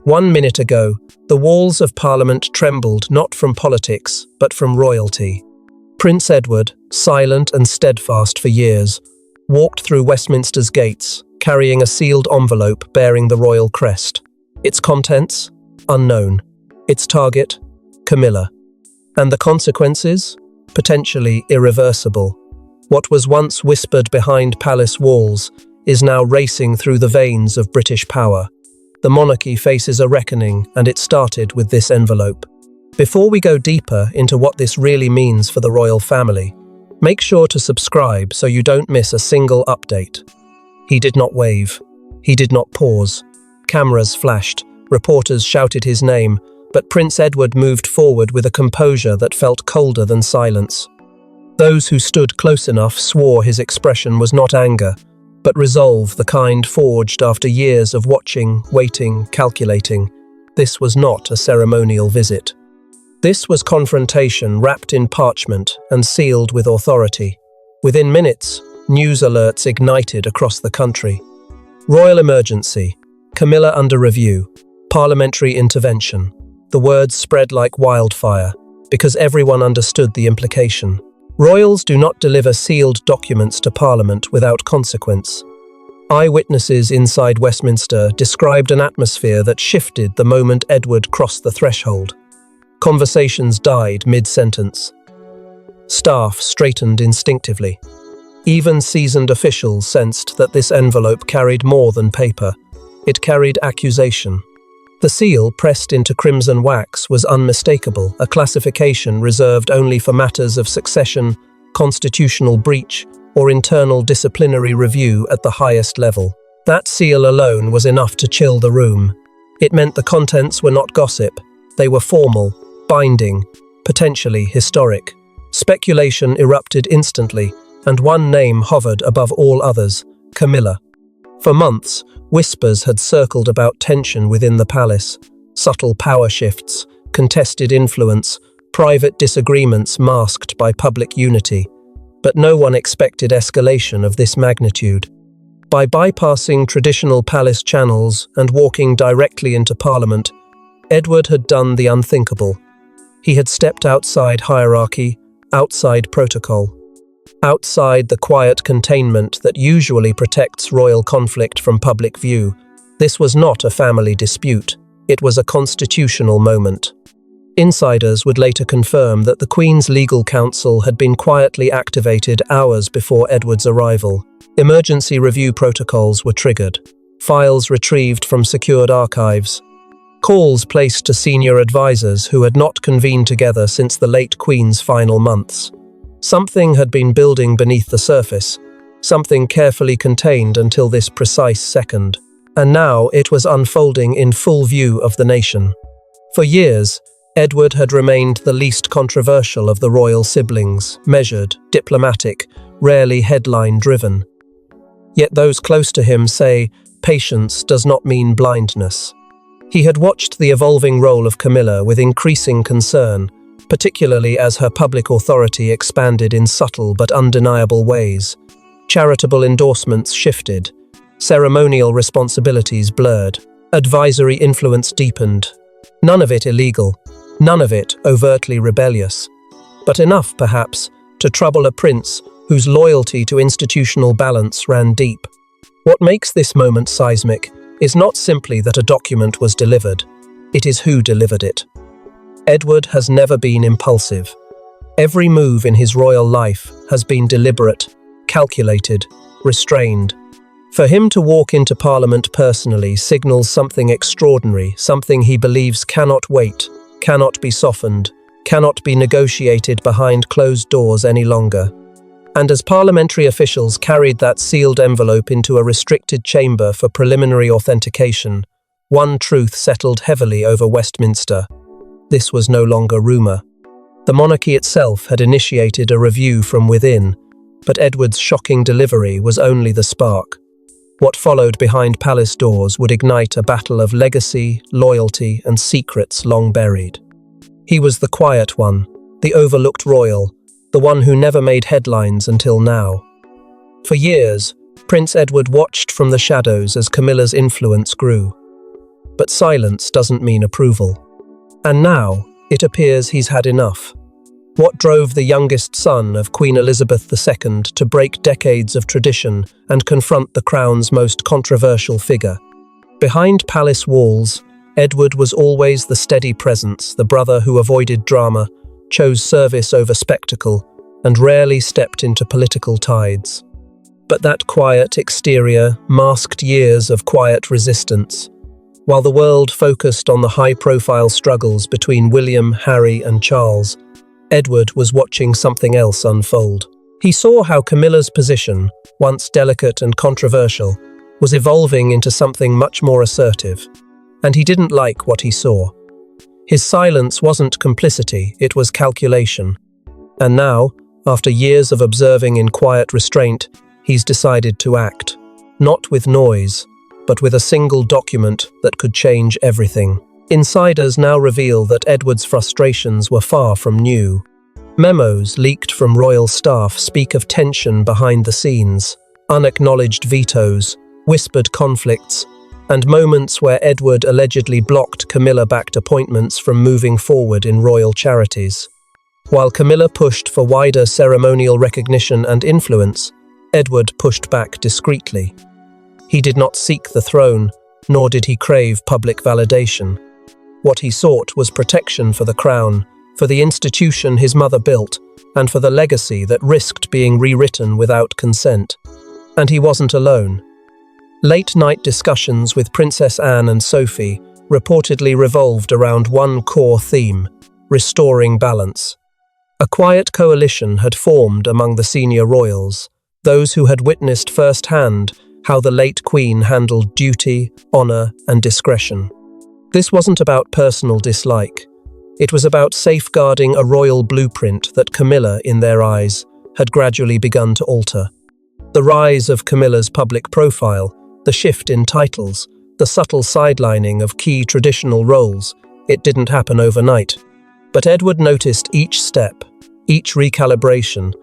1 minute ago, the walls of Parliament trembled not from politics, but from royalty. Prince Edward, silent and steadfast for years, walked through Westminster's gates, carrying a sealed envelope bearing the royal crest. Its contents? Unknown. Its target? Camilla. And the consequences? Potentially irreversible. What was once whispered behind palace walls is now racing through the veins of British power. The monarchy faces a reckoning, and it started with this envelope. Before we go deeper into what this really means for the royal family, make sure to subscribe so you don't miss a single update. He did not wave. He did not pause. Cameras flashed. Reporters shouted his name, but Prince Edward moved forward with a composure that felt colder than silence. Those who stood close enough swore his expression was not anger, but resolve, the kind forged after years of watching, waiting, calculating. This was not a ceremonial visit. This was confrontation wrapped in parchment and sealed with authority. Within minutes, news alerts ignited across the country. Royal emergency. Camilla under review. Parliamentary intervention. The words spread like wildfire, because everyone understood the implication. Royals do not deliver sealed documents to Parliament without consequence. Eyewitnesses inside Westminster described an atmosphere that shifted the moment Edward crossed the threshold. Conversations died mid-sentence. Staff straightened instinctively. Even seasoned officials sensed that this envelope carried more than paper. It carried accusation. The seal, pressed into crimson wax, was unmistakable, a classification reserved only for matters of succession, constitutional breach, or internal disciplinary review at the highest level. That seal alone was enough to chill the room. It meant the contents were not gossip. They were formal, binding, potentially historic. Speculation erupted instantly, and one name hovered above all others: Camilla. For months, whispers had circled about tension within the palace, subtle power shifts, contested influence, private disagreements masked by public unity. But no one expected escalation of this magnitude. By bypassing traditional palace channels and walking directly into Parliament, Edward had done the unthinkable. He had stepped outside hierarchy, outside protocol. Outside the quiet containment that usually protects royal conflict from public view. This was not a family dispute. It was a constitutional moment. Insiders would later confirm that the Queen's legal counsel had been quietly activated hours before Edward's arrival. Emergency review protocols were triggered. Files retrieved from secured archives. Calls placed to senior advisors who had not convened together since the late Queen's final months. Something had been building beneath the surface, something carefully contained until this precise second. And now it was unfolding in full view of the nation. For years, Edward had remained the least controversial of the royal siblings, measured, diplomatic, rarely headline-driven. Yet those close to him say, patience does not mean blindness. He had watched the evolving role of Camilla with increasing concern, particularly as her public authority expanded in subtle but undeniable ways. Charitable endorsements shifted, ceremonial responsibilities blurred, advisory influence deepened. None of it illegal, none of it overtly rebellious, but enough, perhaps, to trouble a prince whose loyalty to institutional balance ran deep. What makes this moment seismic is not simply that a document was delivered, it is who delivered it. Edward has never been impulsive. Every move in his royal life has been deliberate, calculated, restrained. For him to walk into Parliament personally signals something extraordinary, something he believes cannot wait, cannot be softened, cannot be negotiated behind closed doors any longer. And as parliamentary officials carried that sealed envelope into a restricted chamber for preliminary authentication, one truth settled heavily over Westminster. This was no longer rumour. The monarchy itself had initiated a review from within, but Edward's shocking delivery was only the spark. What followed behind palace doors would ignite a battle of legacy, loyalty, and secrets long buried. He was the quiet one, the overlooked royal, the one who never made headlines until now. For years, Prince Edward watched from the shadows as Camilla's influence grew. but silence doesn't mean approval. And now, it appears he's had enough. What drove the youngest son of Queen Elizabeth II to break decades of tradition and confront the crown's most controversial figure? Behind palace walls, Edward was always the steady presence, the brother who avoided drama, chose service over spectacle, and rarely stepped into political tides. But that quiet exterior masked years of quiet resistance. While the world focused on the high-profile struggles between William, Harry, and Charles, Edward was watching something else unfold. He saw how Camilla's position, once delicate and controversial, was evolving into something much more assertive, and he didn't like what he saw. His silence wasn't complicity, it was calculation. And now, after years of observing in quiet restraint, he's decided to act, not with noise, but with a single document that could change everything. Insiders now reveal that Edward's frustrations were far from new. Memos leaked from royal staff speak of tension behind the scenes, unacknowledged vetoes, whispered conflicts, and moments where Edward allegedly blocked Camilla-backed appointments from moving forward in royal charities. While Camilla pushed for wider ceremonial recognition and influence, Edward pushed back discreetly. He did not seek the throne, nor did he crave public validation. What he sought was protection for the crown, for the institution his mother built, and for the legacy that risked being rewritten without consent. And he wasn't alone. Late-night discussions with Princess Anne and Sophie reportedly revolved around one core theme: restoring balance. A quiet coalition had formed among the senior royals, those who had witnessed firsthand how the late Queen handled duty, honor, and discretion. This wasn't about personal dislike. It was about safeguarding a royal blueprint that Camilla, in their eyes, had gradually begun to alter. The rise of Camilla's public profile, the shift in titles, the subtle sidelining of key traditional roles, it didn't happen overnight. But Edward noticed each step, each recalibration,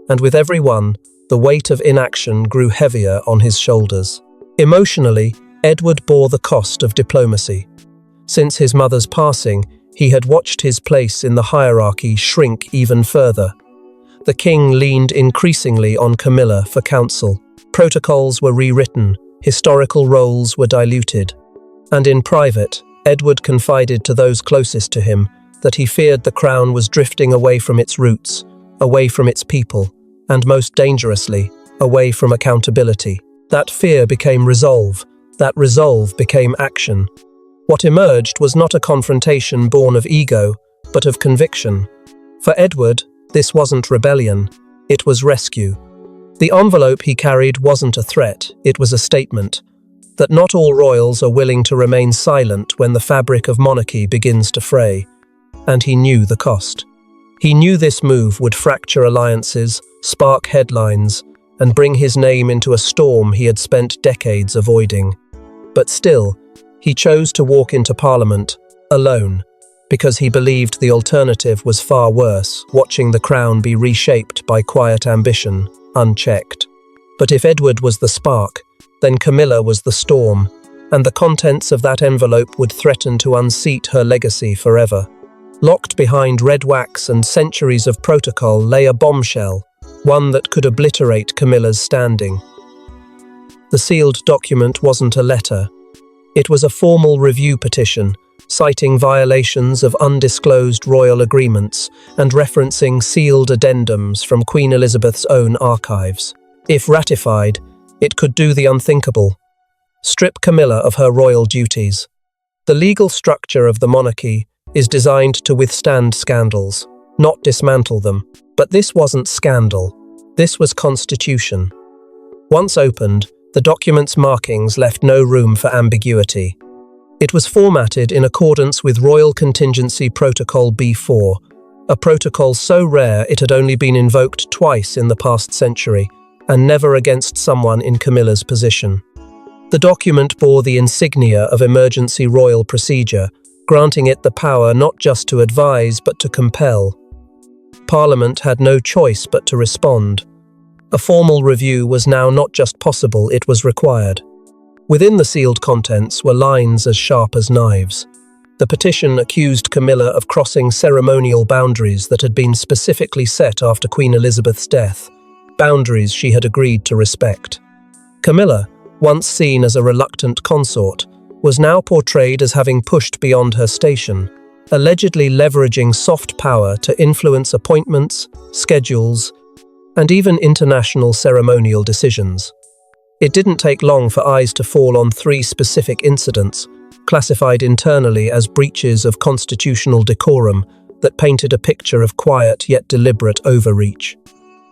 and with every one, the weight of inaction grew heavier on his shoulders. Emotionally, Edward bore the cost of diplomacy. Since his mother's passing, he had watched his place in the hierarchy shrink even further. The king leaned increasingly on Camilla for counsel. Protocols were rewritten, historical roles were diluted. And in private, Edward confided to those closest to him that he feared the crown was drifting away from its roots, away from its people, and most dangerously, away from accountability. That fear became resolve. That resolve became action. What emerged was not a confrontation born of ego, but of conviction. For Edward, this wasn't rebellion, it was rescue. The envelope he carried wasn't a threat, it was a statement that not all royals are willing to remain silent when the fabric of monarchy begins to fray. And he knew the cost. He knew this move would fracture alliances, spark headlines, and bring his name into a storm he had spent decades avoiding. But still, he chose to walk into Parliament, alone, because he believed the alternative was far worse, watching the crown be reshaped by quiet ambition, unchecked. But if Edward was the spark, then Camilla was the storm, and the contents of that envelope would threaten to unseat her legacy forever. Locked behind red wax and centuries of protocol lay a bombshell, one that could obliterate Camilla's standing. The sealed document wasn't a letter. It was a formal review petition, citing violations of undisclosed royal agreements and referencing sealed addendums from Queen Elizabeth's own archives. If ratified, it could do the unthinkable: strip Camilla of her royal duties. The legal structure of the monarchy is designed to withstand scandals, not dismantle them. But this wasn't scandal. This was constitution. Once opened, the document's markings left no room for ambiguity. It was formatted in accordance with Royal Contingency Protocol B4, a protocol so rare it had only been invoked twice in the past century, and never against someone in Camilla's position. The document bore the insignia of emergency royal procedure, granting it the power not just to advise but to compel. Parliament had no choice but to respond. A formal review was now not just possible, it was required. Within the sealed contents were lines as sharp as knives. The petition accused Camilla of crossing ceremonial boundaries that had been specifically set after Queen Elizabeth's death, boundaries she had agreed to respect. Camilla, once seen as a reluctant consort, was now portrayed as having pushed beyond her station, allegedly leveraging soft power to influence appointments, schedules, and even international ceremonial decisions. It didn't take long for eyes to fall on 3 specific incidents, classified internally as breaches of constitutional decorum that painted a picture of quiet yet deliberate overreach.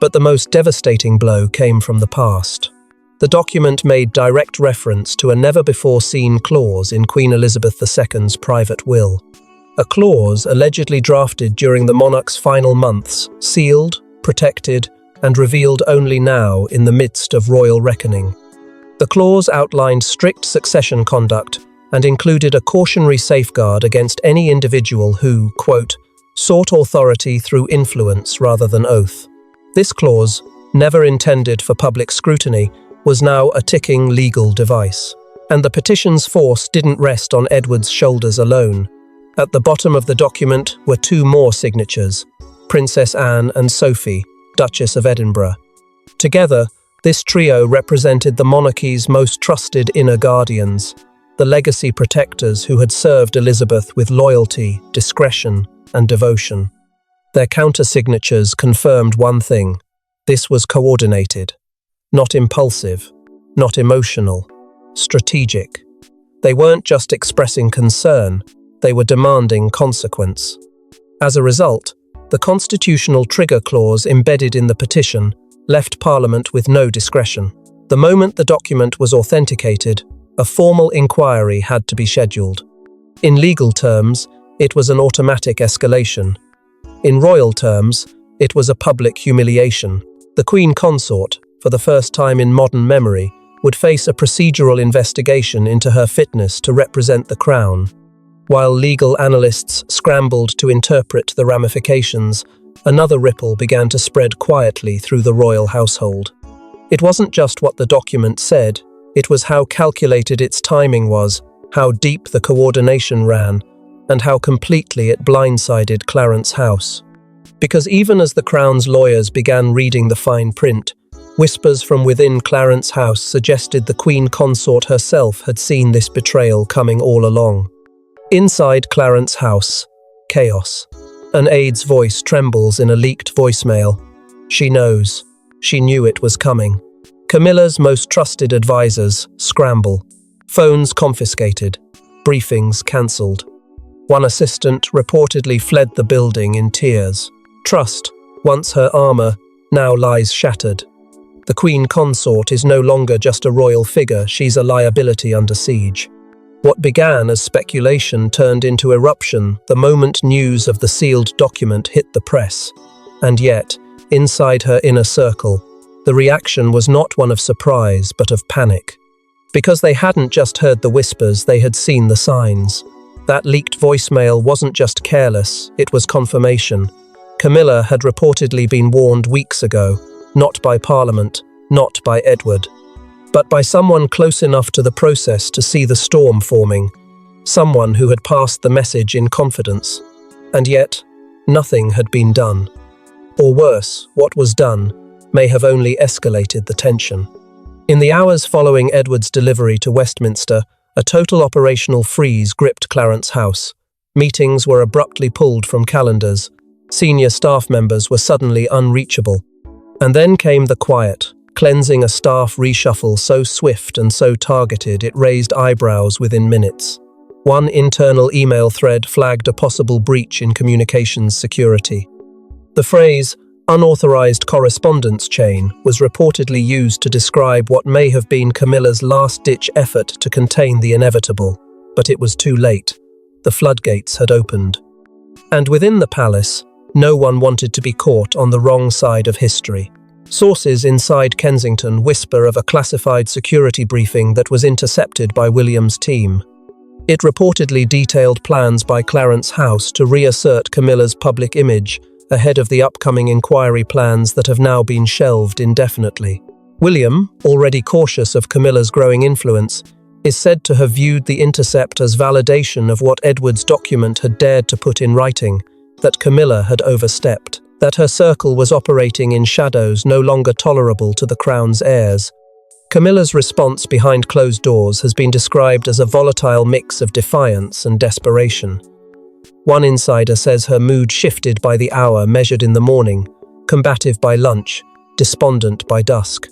But the most devastating blow came from the past. The document made direct reference to a never-before-seen clause in Queen Elizabeth II's private will. A clause allegedly drafted during the monarch's final months, sealed, protected, and revealed only now in the midst of royal reckoning. The clause outlined strict succession conduct and included a cautionary safeguard against any individual who, quote, sought authority through influence rather than oath. This clause, never intended for public scrutiny, was now a ticking legal device. And the petition's force didn't rest on Edward's shoulders alone. At the bottom of the document were 2 more signatures, Princess Anne and Sophie, Duchess of Edinburgh. Together, this trio represented the monarchy's most trusted inner guardians, the legacy protectors who had served Elizabeth with loyalty, discretion, and devotion. Their counter-signatures confirmed one thing: this was coordinated. Not impulsive, not emotional, strategic. They weren't just expressing concern, they were demanding consequence. As a result, the constitutional trigger clause embedded in the petition left Parliament with no discretion. The moment the document was authenticated, a formal inquiry had to be scheduled. In legal terms, it was an automatic escalation. In royal terms, it was a public humiliation. The Queen Consort, for the first time in modern memory, would face a procedural investigation into her fitness to represent the Crown. While legal analysts scrambled to interpret the ramifications, another ripple began to spread quietly through the royal household. It wasn't just what the document said, it was how calculated its timing was, how deep the coordination ran, and how completely it blindsided Clarence House. Because even as the Crown's lawyers began reading the fine print, whispers from within Clarence House suggested the Queen Consort herself had seen this betrayal coming all along. Inside Clarence House, chaos. An aide's voice trembles in a leaked voicemail. She knows. She knew it was coming. Camilla's most trusted advisors scramble. Phones confiscated. Briefings cancelled. One assistant reportedly fled the building in tears. Trust, once her armour, now lies shattered. The Queen Consort is no longer just a royal figure, she's a liability under siege. What began as speculation turned into eruption the moment news of the sealed document hit the press. And yet, inside her inner circle, the reaction was not one of surprise but of panic. Because they hadn't just heard the whispers, they had seen the signs. That leaked voicemail wasn't just careless, it was confirmation. Camilla had reportedly been warned weeks ago, not by Parliament, not by Edward, but by someone close enough to the process to see the storm forming, someone who had passed the message in confidence. And yet, nothing had been done. Or worse, what was done may have only escalated the tension. In the hours following Edward's delivery to Westminster, a total operational freeze gripped Clarence House. Meetings were abruptly pulled from calendars. Senior staff members were suddenly unreachable. And then came the quiet, cleansing a staff reshuffle so swift and so targeted it raised eyebrows within minutes. One internal email thread flagged a possible breach in communications security. The phrase, unauthorized correspondence chain, was reportedly used to describe what may have been Camilla's last-ditch effort to contain the inevitable. But it was too late. The floodgates had opened. And within the palace, no one wanted to be caught on the wrong side of history. Sources inside Kensington whisper of a classified security briefing that was intercepted by William's team. It reportedly detailed plans by Clarence House to reassert Camilla's public image ahead of the upcoming inquiry plans that have now been shelved indefinitely. William, already cautious of Camilla's growing influence, is said to have viewed the intercept as validation of what Edward's document had dared to put in writing, that Camilla had overstepped, that her circle was operating in shadows no longer tolerable to the crown's heirs. Camilla's response behind closed doors has been described as a volatile mix of defiance and desperation. One insider says her mood shifted by the hour measured in the morning, combative by lunch, despondent by dusk.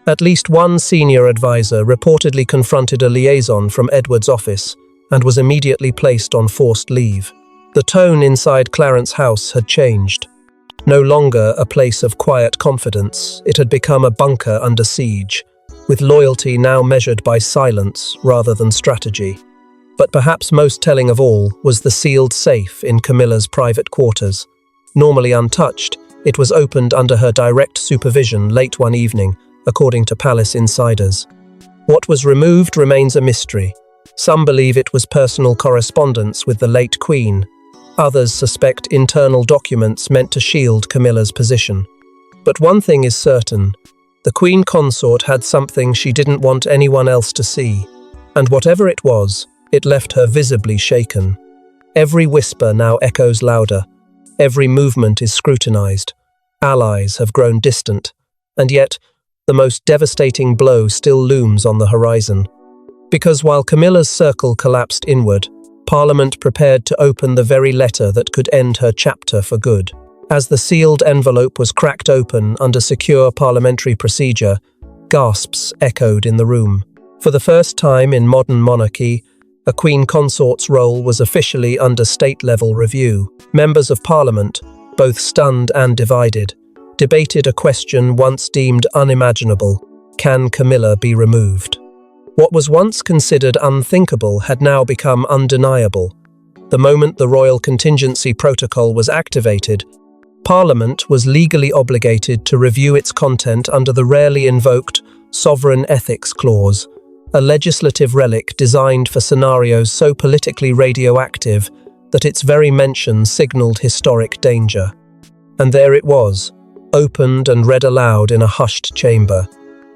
At least one senior advisor reportedly confronted a liaison from Edward's office and was immediately placed on forced leave. The tone inside Clarence House had changed. No longer a place of quiet confidence, it had become a bunker under siege, with loyalty now measured by silence rather than strategy. But perhaps most telling of all was the sealed safe in Camilla's private quarters. Normally untouched, it was opened under her direct supervision late one evening, according to palace insiders. What was removed remains a mystery. Some believe it was personal correspondence with the late Queen. Others suspect internal documents meant to shield Camilla's position. But one thing is certain. The Queen Consort had something she didn't want anyone else to see. And whatever it was, it left her visibly shaken. Every whisper now echoes louder. Every movement is scrutinized. Allies have grown distant. And yet, the most devastating blow still looms on the horizon. Because while Camilla's circle collapsed inward, Parliament prepared to open the very letter that could end her chapter for good. As the sealed envelope was cracked open under secure parliamentary procedure, gasps echoed in the room. For the first time in modern monarchy, a Queen Consort's role was officially under state-level review. Members of Parliament, both stunned and divided, debated a question once deemed unimaginable: can Camilla be removed? What was once considered unthinkable had now become undeniable. The moment the Royal Contingency Protocol was activated, Parliament was legally obligated to review its content under the rarely invoked Sovereign Ethics Clause, a legislative relic designed for scenarios so politically radioactive that its very mention signaled historic danger. And there it was, opened and read aloud in a hushed chamber.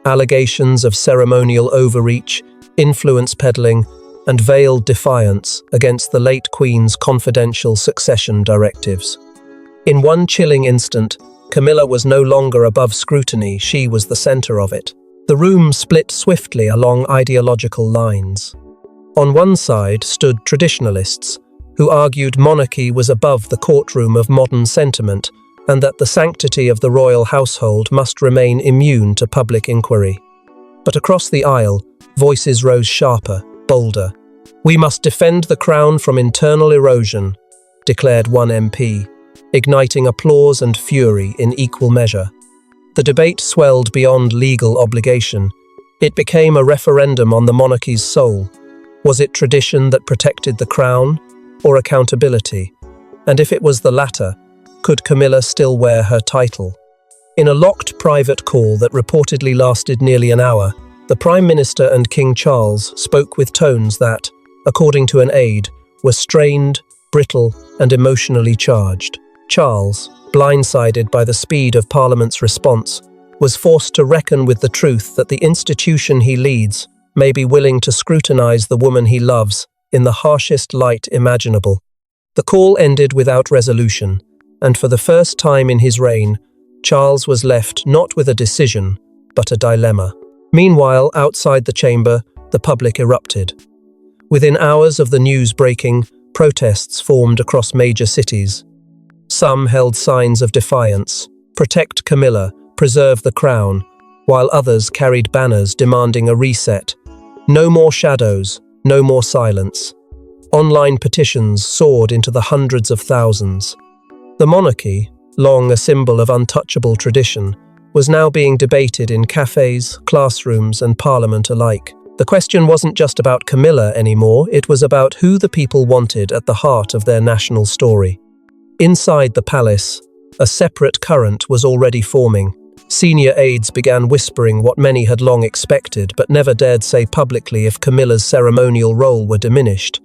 Allegations of ceremonial overreach, influence peddling, and veiled defiance against the late Queen's confidential succession directives. In one chilling instant, Camilla was no longer above scrutiny, she was the center of it. The room split swiftly along ideological lines. On one side stood traditionalists, who argued monarchy was above the courtroom of modern sentiment, and that the sanctity of the royal household must remain immune to public inquiry. But across the aisle, voices rose sharper, bolder. "We must defend the crown from internal erosion," declared one MP, igniting applause and fury in equal measure. The debate swelled beyond legal obligation. It became a referendum on the monarchy's soul. Was it tradition that protected the crown, or accountability? And if it was the latter, could Camilla still wear her title? In a locked private call that reportedly lasted nearly an hour, the Prime Minister and King Charles spoke with tones that, according to an aide, were strained, brittle, and emotionally charged. Charles, blindsided by the speed of Parliament's response, was forced to reckon with the truth that the institution he leads may be willing to scrutinize the woman he loves in the harshest light imaginable. The call ended without resolution, and for the first time in his reign, Charles was left not with a decision, but a dilemma. Meanwhile, outside the chamber, the public erupted. Within hours of the news breaking, protests formed across major cities. Some held signs of defiance, "Protect Camilla, preserve the crown," while others carried banners demanding a reset. No more shadows, no more silence. Online petitions soared into the hundreds of thousands. The monarchy, long a symbol of untouchable tradition, was now being debated in cafes, classrooms, and Parliament alike. The question wasn't just about Camilla anymore, it was about who the people wanted at the heart of their national story. Inside the palace, a separate current was already forming. Senior aides began whispering what many had long expected but never dared say publicly if Camilla's ceremonial role were diminished.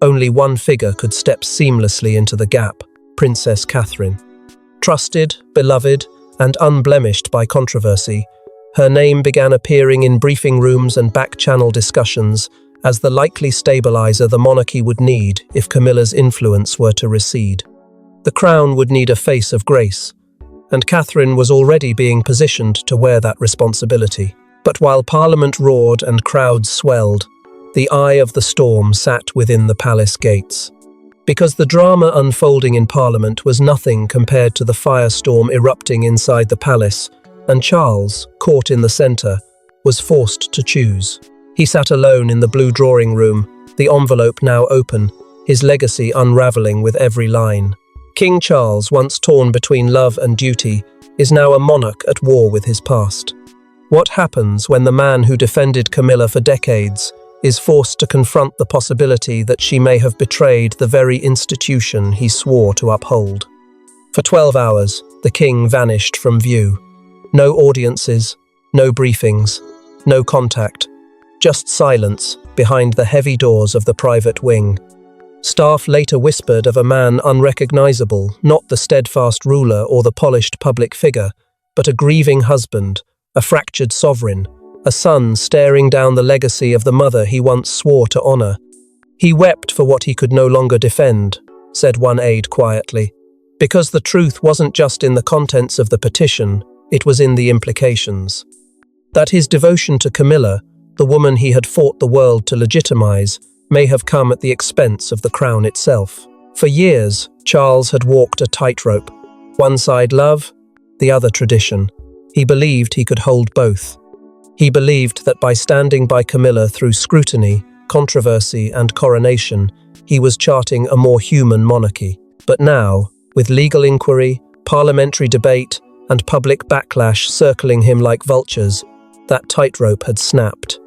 Only one figure could step seamlessly into the gap: Princess Catherine. Trusted, beloved, and unblemished by controversy, her name began appearing in briefing rooms and back-channel discussions as the likely stabilizer the monarchy would need if Camilla's influence were to recede. The crown would need a face of grace, and Catherine was already being positioned to wear that responsibility. But while Parliament roared and crowds swelled, the eye of the storm sat within the palace gates. Because the drama unfolding in Parliament was nothing compared to the firestorm erupting inside the palace, and Charles, caught in the centre, was forced to choose. He sat alone in the blue drawing room, the envelope now open, his legacy unravelling with every line. King Charles, once torn between love and duty, is now a monarch at war with his past. What happens when the man who defended Camilla for decades is forced to confront the possibility that she may have betrayed the very institution he swore to uphold? For 12 hours, the king vanished from view. No audiences, no briefings, no contact, just silence behind the heavy doors of the private wing. Staff later whispered of a man unrecognizable, not the steadfast ruler or the polished public figure, but a grieving husband, a fractured sovereign, a son staring down the legacy of the mother he once swore to honor. He wept for what he could no longer defend, said one aide quietly, because the truth wasn't just in the contents of the petition, it was in the implications. That his devotion to Camilla, the woman he had fought the world to legitimize, may have come at the expense of the crown itself. For years, Charles had walked a tightrope. One side love, the other tradition. He believed he could hold both. He believed that by standing by Camilla through scrutiny, controversy, and coronation, he was charting a more human monarchy. But now, with legal inquiry, parliamentary debate, and public backlash circling him like vultures, that tightrope had snapped.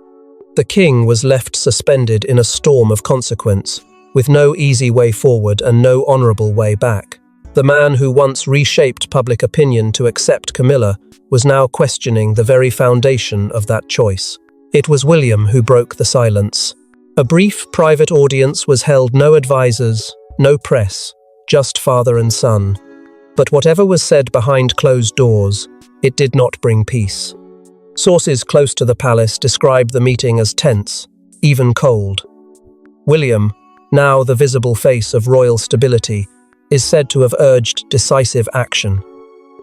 The king was left suspended in a storm of consequence, with no easy way forward and no honourable way back. The man who once reshaped public opinion to accept Camilla was now questioning the very foundation of that choice. It was William who broke the silence. A brief private audience was held, no advisors, no press, just father and son. But whatever was said behind closed doors, it did not bring peace. Sources close to the palace described the meeting as tense, even cold. William, now the visible face of royal stability, is said to have urged decisive action.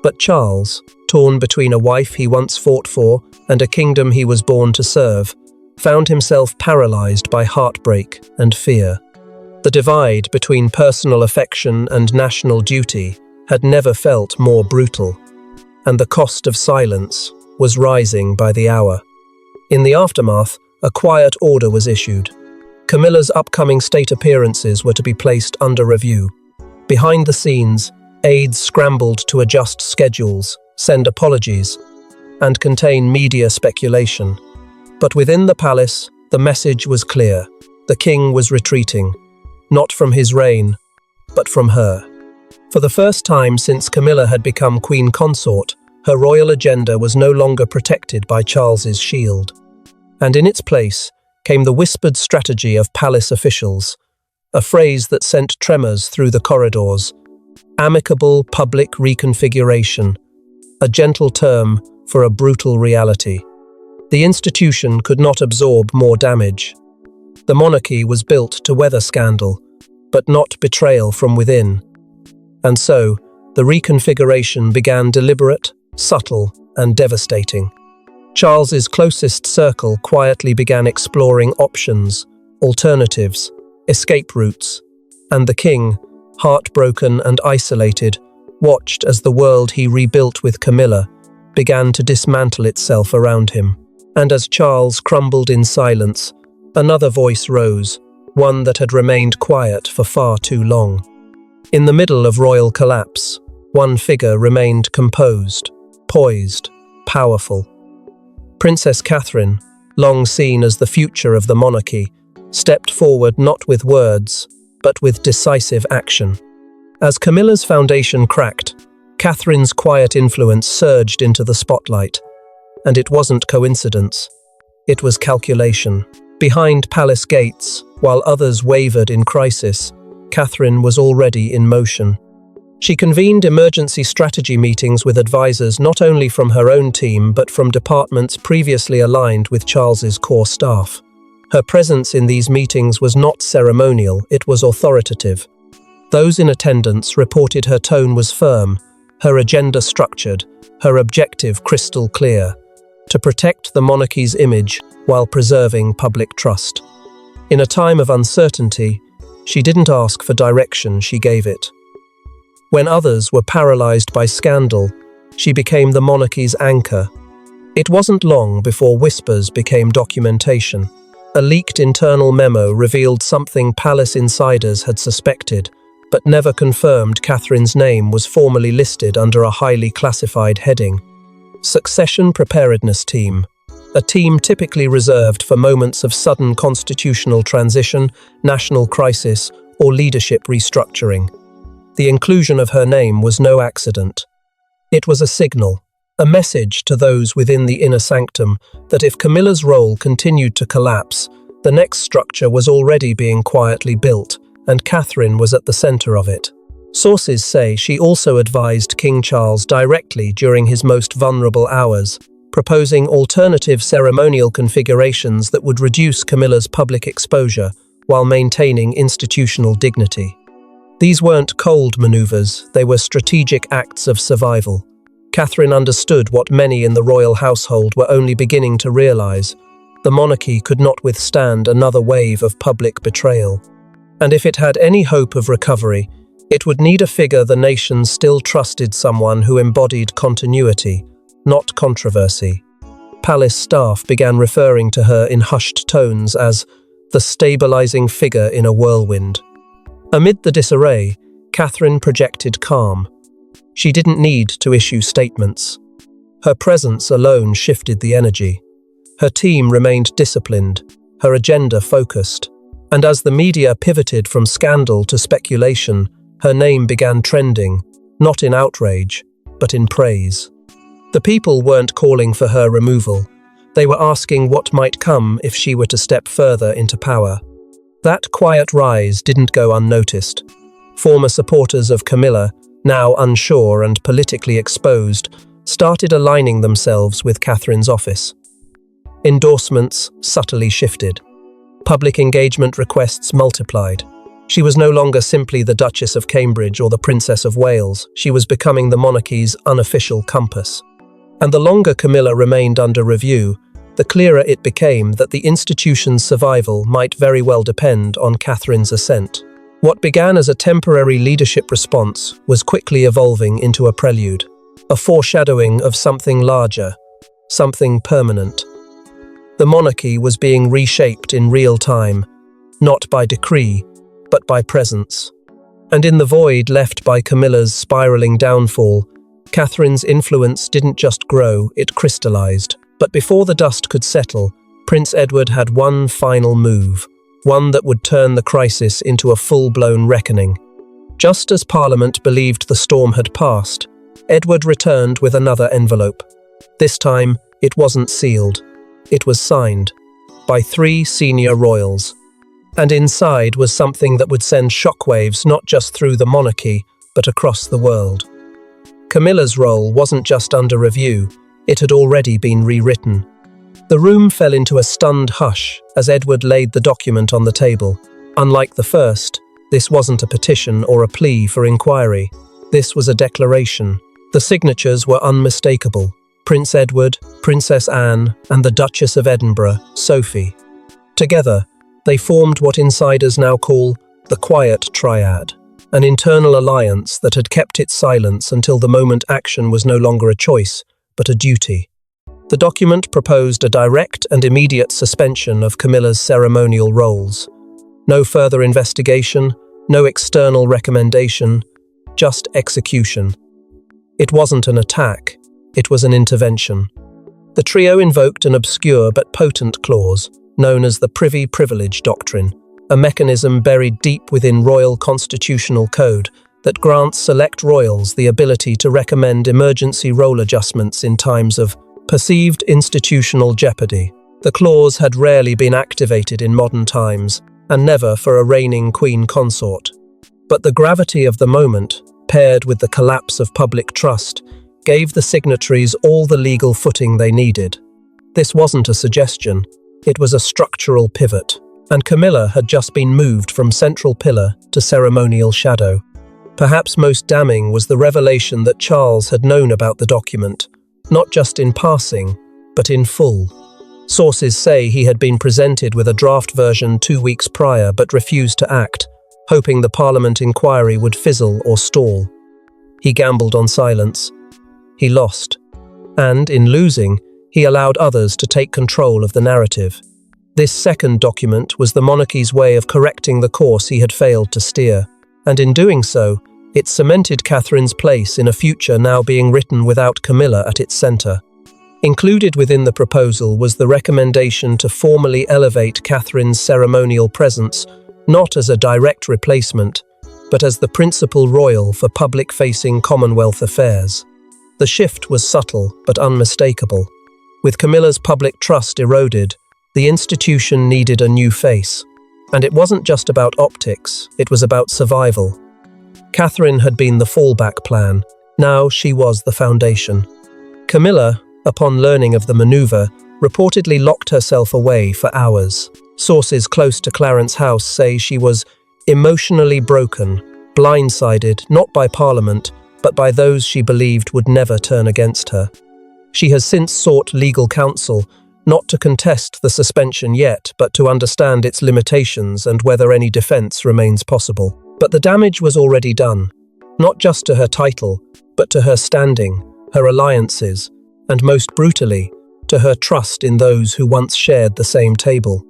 But Charles, torn between a wife he once fought for and a kingdom he was born to serve, found himself paralyzed by heartbreak and fear. The divide between personal affection and national duty had never felt more brutal, and the cost of silence was rising by the hour. In the aftermath, a quiet order was issued. Camilla's upcoming state appearances were to be placed under review. Behind the scenes, aides scrambled to adjust schedules, send apologies, and contain media speculation. But within the palace, the message was clear. The king was retreating, not from his reign, but from her. For the first time since Camilla had become queen consort, her royal agenda was no longer protected by Charles's shield. And in its place came the whispered strategy of palace officials, a phrase that sent tremors through the corridors. Amicable public reconfiguration, a gentle term for a brutal reality. The institution could not absorb more damage. The monarchy was built to weather scandal, but not betrayal from within. And so, the reconfiguration began deliberate, subtle, and devastating. Charles's closest circle quietly began exploring options, alternatives, escape routes, and the king, heartbroken and isolated, watched as the world he rebuilt with Camilla began to dismantle itself around him. And as Charles crumbled in silence, another voice rose, one that had remained quiet for far too long. In the middle of royal collapse, one figure remained composed, poised, powerful. Princess Catherine, long seen as the future of the monarchy, stepped forward not with words, but with decisive action. As Camilla's foundation cracked, Catherine's quiet influence surged into the spotlight. And it wasn't coincidence. It was calculation. Behind palace gates, while others wavered in crisis, Catherine was already in motion. She convened emergency strategy meetings with advisors not only from her own team but from departments previously aligned with Charles's core staff. Her presence in these meetings was not ceremonial, it was authoritative. Those in attendance reported her tone was firm, her agenda structured, her objective crystal clear, to protect the monarchy's image while preserving public trust. In a time of uncertainty, she didn't ask for direction, she gave it. When others were paralyzed by scandal, she became the monarchy's anchor. It wasn't long before whispers became documentation. A leaked internal memo revealed something palace insiders had suspected, but never confirmed. Catherine's name was formally listed under a highly classified heading. Succession Preparedness Team, a team typically reserved for moments of sudden constitutional transition, national crisis, or leadership restructuring. The inclusion of her name was no accident. It was a signal, a message to those within the inner sanctum that if Camilla's role continued to collapse, the next structure was already being quietly built, and Catherine was at the center of it. Sources say she also advised King Charles directly during his most vulnerable hours, proposing alternative ceremonial configurations that would reduce Camilla's public exposure while maintaining institutional dignity. These weren't cold maneuvers, they were strategic acts of survival. Catherine understood what many in the royal household were only beginning to realize: the monarchy could not withstand another wave of public betrayal. And if it had any hope of recovery, it would need a figure the nation still trusted, someone who embodied continuity, not controversy. Palace staff began referring to her in hushed tones as the stabilizing figure in a whirlwind. Amid the disarray, Catherine projected calm. She didn't need to issue statements. Her presence alone shifted the energy. Her team remained disciplined, her agenda focused. And as the media pivoted from scandal to speculation, her name began trending, not in outrage, but in praise. The people weren't calling for her removal. They were asking what might come if she were to step further into power. That quiet rise didn't go unnoticed. Former supporters of Camilla, now unsure and politically exposed, started aligning themselves with Catherine's office. Endorsements subtly shifted. Public engagement requests multiplied. She was no longer simply the Duchess of Cambridge or the Princess of Wales. She was becoming the monarchy's unofficial compass. And the longer Camilla remained under review, the clearer it became that the institution's survival might very well depend on Catherine's ascent. What began as a temporary leadership response was quickly evolving into a prelude, a foreshadowing of something larger, something permanent. The monarchy was being reshaped in real time, not by decree, but by presence. And in the void left by Camilla's spiraling downfall, Catherine's influence didn't just grow, it crystallized. But before the dust could settle, Prince Edward had one final move, one that would turn the crisis into a full-blown reckoning. Just as Parliament believed the storm had passed, Edward returned with another envelope. This time, it wasn't sealed. It was signed by 3 senior royals. And inside was something that would send shockwaves not just through the monarchy, but across the world. Camilla's role wasn't just under review, it had already been rewritten. The room fell into a stunned hush as Edward laid the document on the table. Unlike the first, this wasn't a petition or a plea for inquiry. This was a declaration. The signatures were unmistakable. Prince Edward, Princess Anne, and the Duchess of Edinburgh, Sophie. Together, they formed what insiders now call the Quiet Triad, an internal alliance that had kept its silence until the moment action was no longer a choice, but a duty. The document proposed a direct and immediate suspension of Camilla's ceremonial roles. No further investigation, no external recommendation, just execution. It wasn't an attack, it was an intervention. The trio invoked an obscure but potent clause, known as the Privy Privilege Doctrine, a mechanism buried deep within royal constitutional code that grants select royals the ability to recommend emergency role adjustments in times of perceived institutional jeopardy. The clause had rarely been activated in modern times, and never for a reigning queen consort. But the gravity of the moment, paired with the collapse of public trust, gave the signatories all the legal footing they needed. This wasn't a suggestion, It was a structural pivot, and Camilla had just been moved from central pillar to ceremonial shadow. Perhaps most damning was the revelation that Charles had known about the document, not just in passing, but in full. Sources say he had been presented with a draft version 2 weeks prior but refused to act, hoping the Parliament inquiry would fizzle or stall. He gambled on silence. He lost. And, in losing, he allowed others to take control of the narrative. This second document was the monarchy's way of correcting the course he had failed to steer, and in doing so, it cemented Catherine's place in a future now being written without Camilla at its centre. Included within the proposal was the recommendation to formally elevate Catherine's ceremonial presence not as a direct replacement, but as the principal royal for public-facing Commonwealth affairs. The shift was subtle but unmistakable. With Camilla's public trust eroded, the institution needed a new face. And it wasn't just about optics, it was about survival. Catherine had been the fallback plan, now she was the foundation. Camilla, upon learning of the maneuver, reportedly locked herself away for hours. Sources close to Clarence House say she was emotionally broken, blindsided not by Parliament, but by those she believed would never turn against her. She has since sought legal counsel, not to contest the suspension yet, but to understand its limitations and whether any defence remains possible. But the damage was already done, not just to her title, but to her standing, her alliances, and most brutally, to her trust in those who once shared the same table.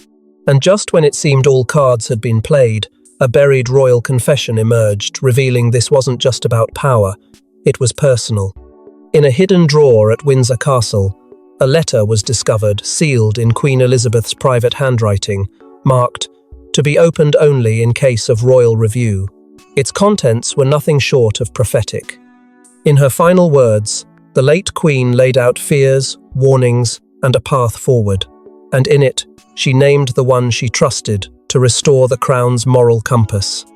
And just when it seemed all cards had been played, a buried royal confession emerged, revealing this wasn't just about power, it was personal. In a hidden drawer at Windsor Castle, a letter was discovered, sealed in Queen Elizabeth's private handwriting, marked, "To be opened only in case of royal review." Its contents were nothing short of prophetic. In her final words, the late Queen laid out fears, warnings, and a path forward, and in it, she named the one she trusted to restore the Crown's moral compass.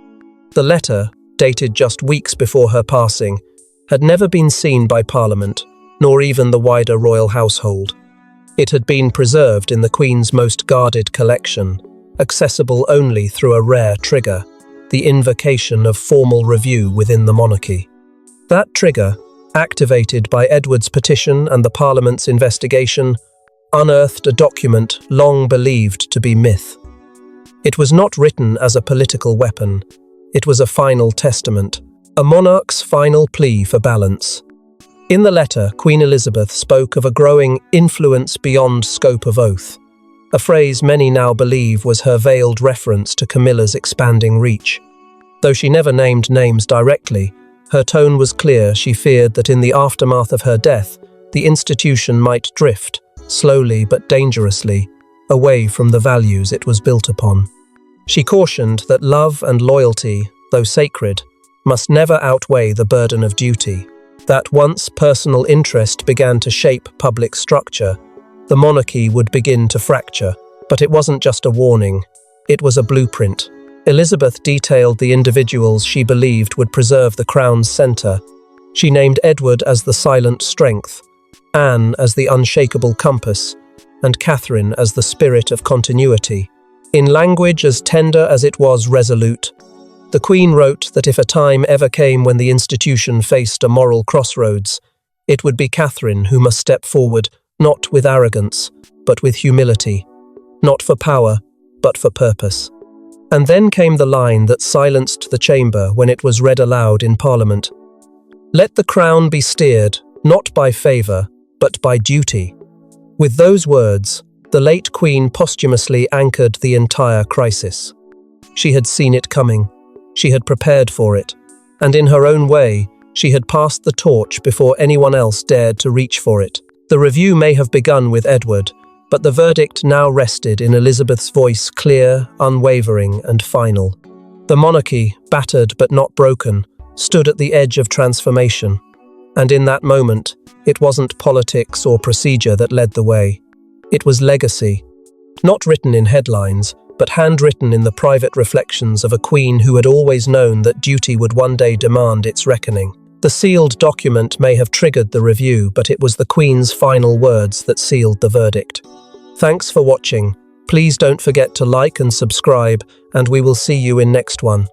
The letter, dated just weeks before her passing, had never been seen by Parliament, nor even the wider royal household. It had been preserved in the Queen's most guarded collection, accessible only through a rare trigger, the invocation of formal review within the monarchy. That trigger, activated by Edward's petition and the Parliament's investigation, unearthed a document long believed to be myth. It was not written as a political weapon. It was a final testament, a monarch's final plea for balance. In the letter, Queen Elizabeth spoke of a growing influence beyond scope of oath, a phrase many now believe was her veiled reference to Camilla's expanding reach. Though she never named names directly, her tone was clear. She feared that in the aftermath of her death, the institution might drift, slowly but dangerously, away from the values it was built upon. She cautioned that love and loyalty, though sacred, must never outweigh the burden of duty, that once personal interest began to shape public structure, the monarchy would begin to fracture. But it wasn't just a warning, it was a blueprint. Elizabeth detailed the individuals she believed would preserve the Crown's centre. She named Edward as the silent strength, Anne as the unshakable compass, and Catherine as the spirit of continuity. In language as tender as it was resolute, the Queen wrote that if a time ever came when the institution faced a moral crossroads, it would be Catherine who must step forward, not with arrogance, but with humility, not for power, but for purpose. And then came the line that silenced the chamber when it was read aloud in Parliament. "Let the Crown be steered, not by favour, but by duty." With those words, the late Queen posthumously anchored the entire crisis. She had seen it coming. She had prepared for it. And in her own way, she had passed the torch before anyone else dared to reach for it. The review may have begun with Edward, but the verdict now rested in Elizabeth's voice, clear, unwavering, and final. The monarchy, battered but not broken, stood at the edge of transformation. And in that moment, it wasn't politics or procedure that led the way. It was legacy, not written in headlines, but handwritten in the private reflections of a queen who had always known that duty would one day demand its reckoning. The sealed document may have triggered the review, but it was the Queen's final words that sealed the verdict. Thanks for watching. Please don't forget to like and subscribe, and we will see you in next one.